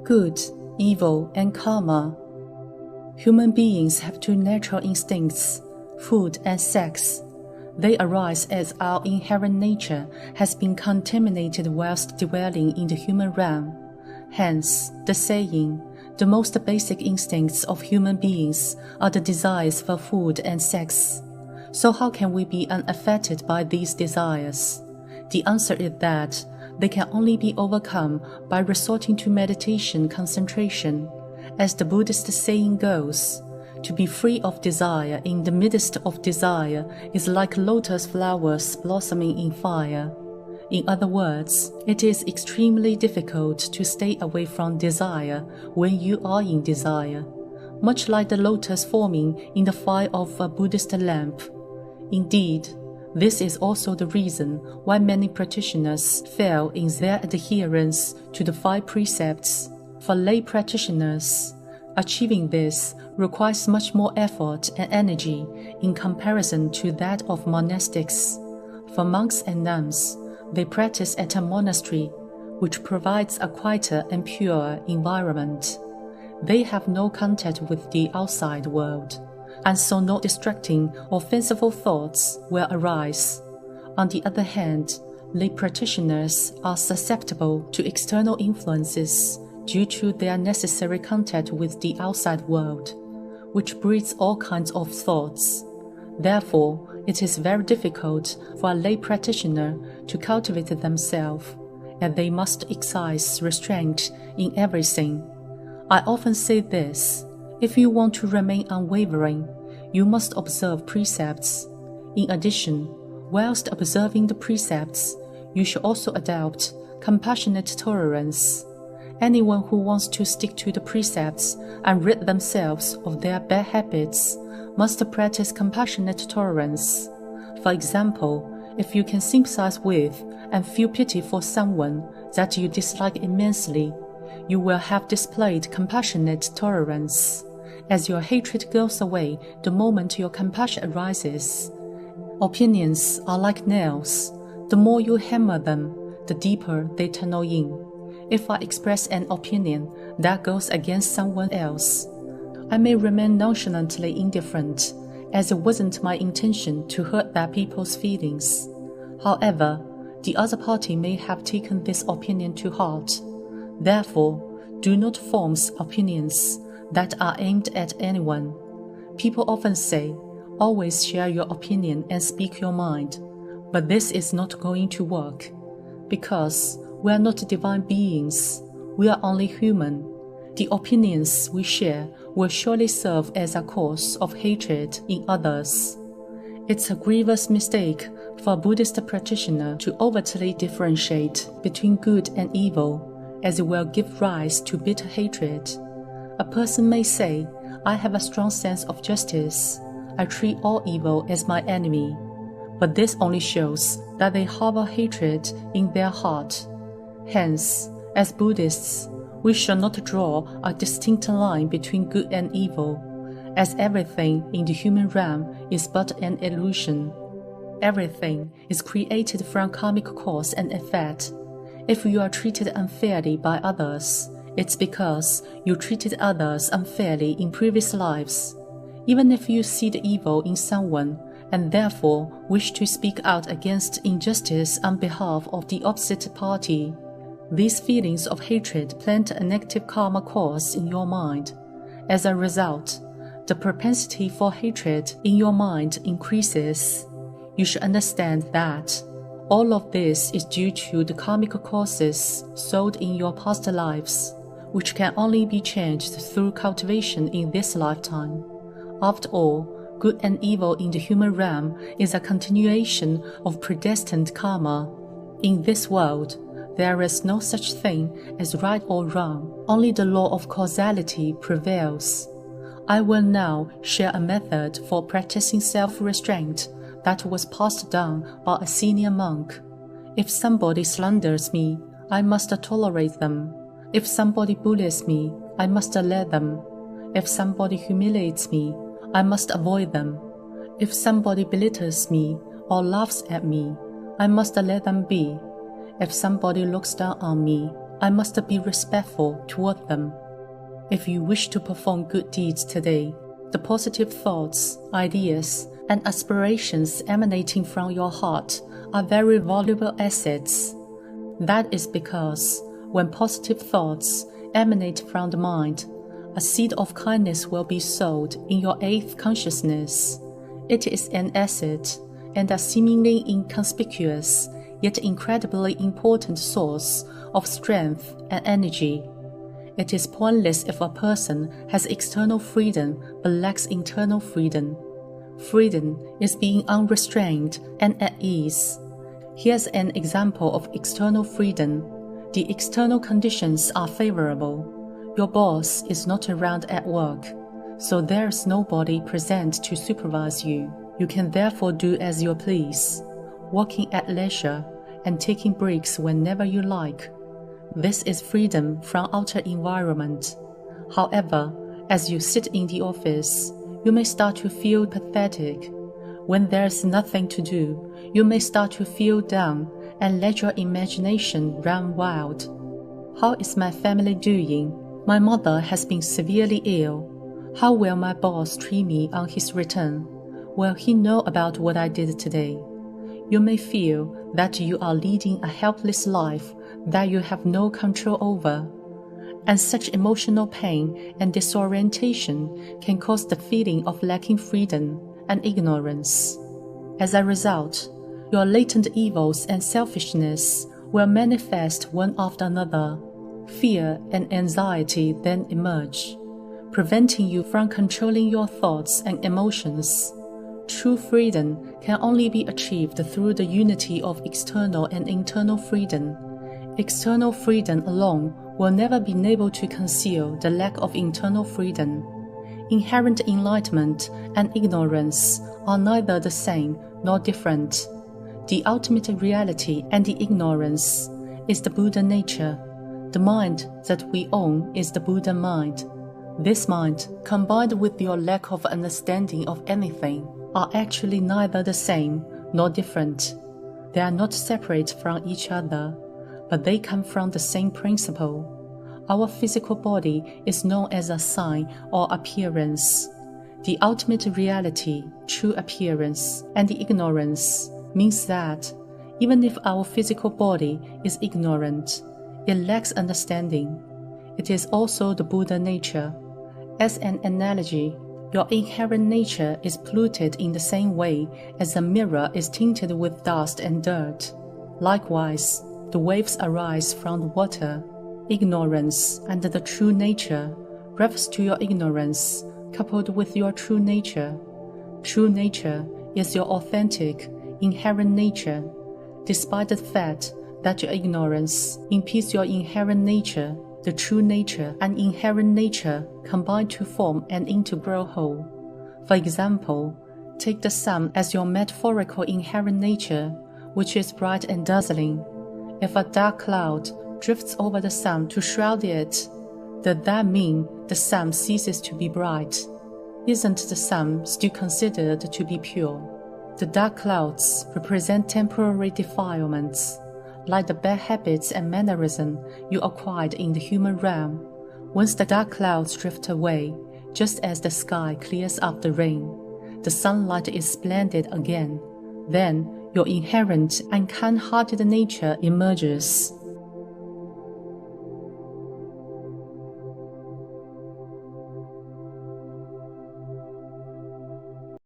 Good, evil, and karma. Human beings have two natural instincts, food and sex. They arise as our inherent nature has been contaminated whilst dwelling in the human realm. Hence, the saying, the most basic instincts of human beings are the desires for food and sex. So how can we be unaffected by these desires? The answer is that they can only be overcome by resorting to meditation concentration. As the Buddhist saying goes, to be free of desire in the midst of desire is like lotus flowers blossoming in fire. In other words, it is extremely difficult to stay away from desire when you are in desire, much like the lotus forming in the fire of a Buddhist lamp. Indeed, this is also the reason why many practitioners fail in their adherence to the 5 precepts. For lay practitioners, achieving this requires much more effort and energy in comparison to that of monastics. For monks and nuns, they practice at a monastery, which provides a quieter and purer environment. They have no contact with the outside world, and so no distracting or fanciful thoughts will arise. On the other hand, lay practitioners are susceptible to external influences due to their necessary contact with the outside world, which breeds all kinds of thoughts. Therefore, it is very difficult for a lay practitioner to cultivate themselves, and they must exercise restraint in everything. I often say this: if you want to remain unwavering, you must observe precepts. In addition, whilst observing the precepts, you should also adopt compassionate tolerance. Anyone who wants to stick to the precepts and rid themselves of their bad habits must practice compassionate tolerance. For example, if you can sympathize with and feel pity for someone that you dislike immensely, you will have displayed compassionate tolerance, as your hatred goes away the moment your compassion arises. Opinions are like nails. The more you hammer them, the deeper they tunnel in. If I express an opinion that goes against someone else, I may remain nonchalantly indifferent, as it wasn't my intention to hurt that people's feelings. However, the other party may have taken this opinion to heart. Therefore, do not form opinions that are aimed at anyone. People often say, always share your opinion and speak your mind, but this is not going to work, because we are not divine beings, we are only human. The opinions we share will surely serve as a cause of hatred in others. It's a grievous mistake for a Buddhist practitioner to overtly differentiate between good and evil, as it will give rise to bitter hatred. A person may say, I have a strong sense of justice. I treat all evil as my enemy. But this only shows that they harbor hatred in their heart. Hence, as Buddhists, we shall not draw a distinct line between good and evil, as everything in the human realm is but an illusion. Everything is created from karmic cause and effect. If you are treated unfairly by others, it's because you treated others unfairly in previous lives. Even if you see the evil in someone, and therefore wish to speak out against injustice on behalf of the opposite party, these feelings of hatred plant a negative karma cause in your mind. As a result, the propensity for hatred in your mind increases. You should understand that all of this is due to the karmic causes sowed in your past lives, which can only be changed through cultivation in this lifetime. After all, good and evil in the human realm is a continuation of predestined karma. In this world, there is no such thing as right or wrong. Only the law of causality prevails. I will now share a method for practicing self-restraint that was passed down by a senior monk. If somebody slanders me, I must tolerate them. If somebody bullies me, I must let them. If somebody humiliates me, I must avoid them. If somebody belittles me or laughs at me, I must let them be. If somebody looks down on me, I must be respectful toward them. If you wish to perform good deeds today, the positive thoughts, ideas, and aspirations emanating from your heart are very valuable assets. That is because when positive thoughts emanate from the mind, a seed of kindness will be sowed in your eighth consciousness. It is an asset and a seemingly inconspicuous yet incredibly important source of strength and energy. It is pointless if a person has external freedom but lacks internal freedom. Freedom is being unrestrained and at ease. Here's an example of external freedom. The external conditions are favorable. Your boss is not around at work, so there's nobody present to supervise you. You can therefore do as you please, working at leisure and taking breaks whenever you like. This is freedom from outer environment. However, as you sit in the office, you may start to feel pathetic. When there's nothing to do, you may start to feel down and let your imagination run wild. How is my family doing? My mother has been severely ill. How will my boss treat me on his return? Will he know about what I did today? You may feel that you are leading a helpless life that you have no control over. And such emotional pain and disorientation can cause the feeling of lacking freedom and ignorance. As a result, your latent evils and selfishness will manifest one after another. Fear and anxiety then emerge, preventing you from controlling your thoughts and emotions. True freedom can only be achieved through the unity of external and internal freedom. External freedom alone will never be able to conceal the lack of internal freedom. Inherent enlightenment and ignorance are neither the same nor different. The ultimate reality and the ignorance is the Buddha nature. The mind that we own is the Buddha mind. This mind, combined with your lack of understanding of anything, are actually neither the same nor different. They are not separate from each other, but they come from the same principle. Our physical body is known as a sign or appearance. The ultimate reality, true appearance, and the ignorance means that even if our physical body is ignorant, it lacks understanding. It is also the Buddha nature. As an analogy, your inherent nature is polluted in the same way as a mirror is tinted with dust and dirt. Likewise, the waves arise from the water. Ignorance and the true nature refers to your ignorance coupled with your true nature. True nature is your authentic, inherent nature. Despite the fact that your ignorance impedes your inherent nature, the true nature and inherent nature combine to form an integral whole. For example, take the sun as your metaphorical inherent nature, which is bright and dazzling. If a dark cloud drifts over the sun to shroud it, does that mean the sun ceases to be bright? Isn't the sun still considered to be pure? The dark clouds represent temporary defilements, like the bad habits and mannerism you acquired in the human realm. Once the dark clouds drift away, just as the sky clears after rain, the sunlight is splendid again. Then your inherent and kind-hearted nature emerges.